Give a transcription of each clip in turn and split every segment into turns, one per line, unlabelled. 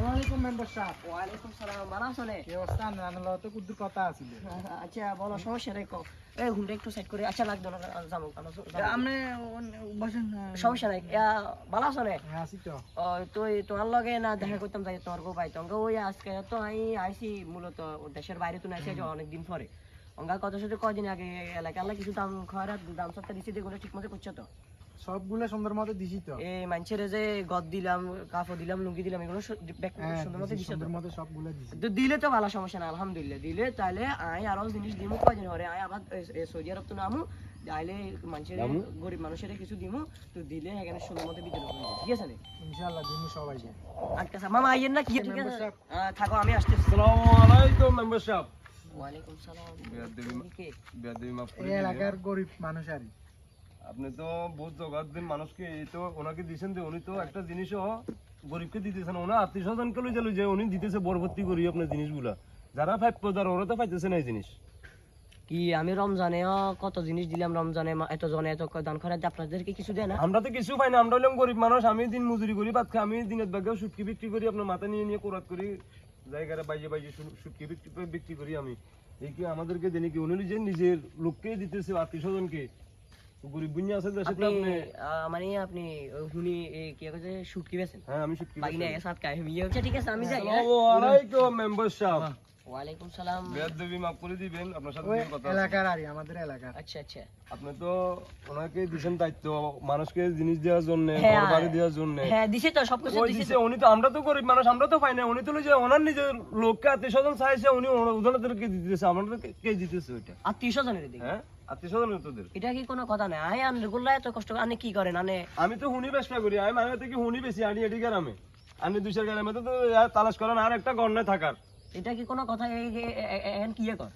আসসালামু আলাইকুম মেম্বার সাহেব।
ওয়ালাইকুম সালাম, ভালো আছেন?
কি অবস্থা? নানার তো কুদ্দুর কথা আছিল।
আচ্ছা বলো, সমস্যা নাই কো। এই হুন্ডা একটু সাইড করে, আচ্ছা লাগতো না যাবো
আপনি বসেন।
সমস্যা নাই। ভালো আছেন?
হ্যাঁ আছি তো।
তুই তোমার লগে না দেখা করতাম যাই তোর গো ভাই তঙ্গ ওই আজকে তো আমি আইছি মূলত দেশের বাইরে তো নাইছি অনেকদিন পরে। অঙ্গা কত সাথে কদিন আগে এলাকা কিছু দাম খয়রাত দাম সবটা দিছি, যেগুলো ঠিক মতো করছো তো?
সবগুলো সুন্দর মতো দিছি তো।
এই মানুষের যে গদ দিলাম, কাপড় দিলাম, লুঙ্গি দিলাম, এগুলো সুন্দর মতো দিছো তো?
সুন্দর মতো সবগুলো দিছি।
তো দিলে তো ভালো, সমস্যা না, আলহামদুলিল্লাহ। দিলে তাহলে আই আরো জিনিস দিমু কয়দিন পরে। আই আবার সৌদি আরব তো নামু, তাইলে মানুষের গরিব মানুষের কিছু দিমু। তো দিলে এখানে সুন্দর মতো বিতরণ করবো, ঠিক আছে?
ইনশাআল্লাহ দিমু সবাইকে।
আচ্ছা মামা আইয়েন না কি? ঠিক আছে থাকো, আমি আসতেছি।
আসসালামু আলাইকুম মেম্বার সাহেব।
ওয়ালাইকুম সালাম।
বেয়াদবি মাফ করে
এই
দিবেন।
এলাকার গরিব মানুষ আরই।
আপনি তো বহুত জগৎ দিন মানুষকে এই তো ওনাকে দিয়েছেন যে উনি তো একটা জিনিসও গরিবকে দিতেছেন, ওনা আত্মীয় স্বজনকে লই যে উনি দিতেছে বরবর্তী করি আপনার জিনিসগুলা, যারা ফাইভ যারা ওরা তো পাইতেছে না এই জিনিস।
কি আমি রমজানে কত জিনিস দিলাম, রমজানে এত জনে এত দান করে, আপনাদেরকে কিছু দেয় না?
আমরা তো কিছু পাই না, আমরা হলাম গরিব মানুষ। আমি দিন মজুরি করি, ভাত খাই, আমি দিনের ভাগেও সুটকি বিক্রি করি, আপনার মাথা নিয়ে নিয়ে কোরাত করি, জায়গায় বাইজে বাইজে সুটকি বিক্রি করি আমি। এই কি আমাদেরকে দেনি কি? উনি যে নিজের লোককে দিতেছে, আত্মীয় স্বজনকে। গরিব বুঝে আছে দেশে তো আপনি।
মানে আপনি হুনি কি আছে শুটকি বেছেন?
হ্যাঁ আমি সুটকি
বাকি না সাত কাই মিয়ে হচ্ছে, ঠিক আছে আমি যাই।
আসসালামু আলাইকুম মেম্বার সাহেব।
ওয়ালাইকুম সালাম।
বেয়াদবি মাফ করে দিবেন, আপনার সাথে
ওই
দুটো কথা আছে।
এলাকার আরই, আমাদের এলাকার।
আচ্ছা আচ্ছা।
আপনি তো ওনাকে দিবেন দায়িত্ব মানুষকে জিনিস দেওয়ার জন্য,
হ্যাঁ,
ঘরবাড়ি দেওয়ার জন্য।
হ্যাঁ দিছে তো, সবকিছু
ওই
দিছে
দিছে
তো।
উনি তো, আমরা তো গরিব মানুষ, আমরা তো পাই না। উনি তো যে ওনার নিজের লোককে আত্মীয় স্বজন চাইছে, উনি ওনাদেরকে দিতেছে, আমাদেরকে কে দিতেছে ওইটা?
আত্মীয় স্বজনের দিকে
হ্যাঁ আত্মীয় স্বজন তোদের।
এটা কি কোনো কথা না? আয় আন গুল্লা এত কষ্ট আনে কি করেন আনে?
আমি তো হুনি ব্যবসা করি, আমি মানে থেকে হুনি বেশি আনি এটি গ্রামে। আমি 200 গ্রামে তো তালাশ করেন আর একটা গণনায় থাকার।
এটা কি কোনো কথা? এখন কি কর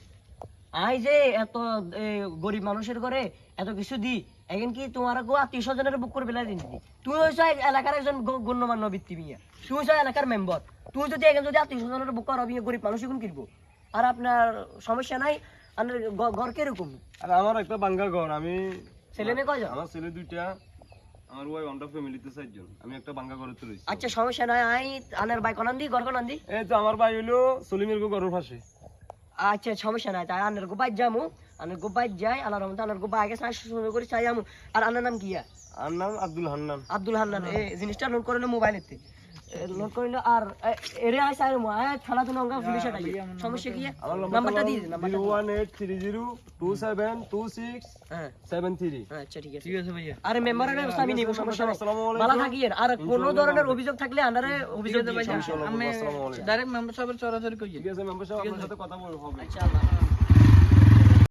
আই যে এত গরিব মানুষের ঘরে এত কিছু দি, এখন কি তোমার গো আত্মীয় স্বজনের বুক করে বেলা দিন? তুমি হইছো এলাকার একজন গণ্যমান্য ব্যক্তি মিয়া, তুমি হইছো এলাকার মেম্বার। তুমি যদি এখন যদি আত্মীয় স্বজনের বুক করো, গরিব মানুষ এখন কিনবো। আর আপনার সমস্যা নাই, আপনার ঘর কিরকম?
আর আমার একটা বাঙ্গা ঘর, আমি
ছেলে মেয়ে কয়জন?
আমার ছেলে 2টা, আমার ওয়াইফ আমরা ফ্যামিলিতে 4 জন। আমি একটা বাঙ্গা ঘরে তো রইছি।
আচ্ছা সমস্যা নাই, আই আনার বাইক আনান দি, ঘর আনান দি।
এই তো আমার ভাই হইলো সলিমের ঘরের পাশে।
আচ্ছা সমস্যা নাই, তাই আনার গোবাই যামু, আনার গোবাই যাই, আনার রহমতে আনার গোবাই আগে চাই সুন্দর করে চাই আমু। আর আনার নাম কি?
আর নাম আব্দুল হান্নান।
আব্দুল হান্নান। এই জিনিসটা নোট করে নো মোবাইলেতে, নোট করে নো। আর এরে আই চাই মু আয় থানা তো নঙ্গা পুলিশে ডাই। সমস্যা কি?
আমার
নাম্বারটা দিয়ে দিন, নাম্বারটা।
01830272673।
আচ্ছা ঠিক আছে, ঠিক আছে ভাইয়া। আরে মেম্বারের ব্যবস্থা আমি নিব, সমস্যা নাই।
আসসালামু আলাইকুম।
ভালো থাকিয়েন। আর কোন ধরনের অভিযোগ থাকলে আন্ডারে অভিযোগ দিবেন।
ইনশাআল্লাহ।
আমি
আসসালামু আলাইকুম।
ডাইরেক্ট মেম্বার সাহেবের চরাচরি কই।
ঠিক আছে মেম্বার সাহেব, আপনার সাথে কথা বলবো হবে।
আচ্ছা আল্লাহ।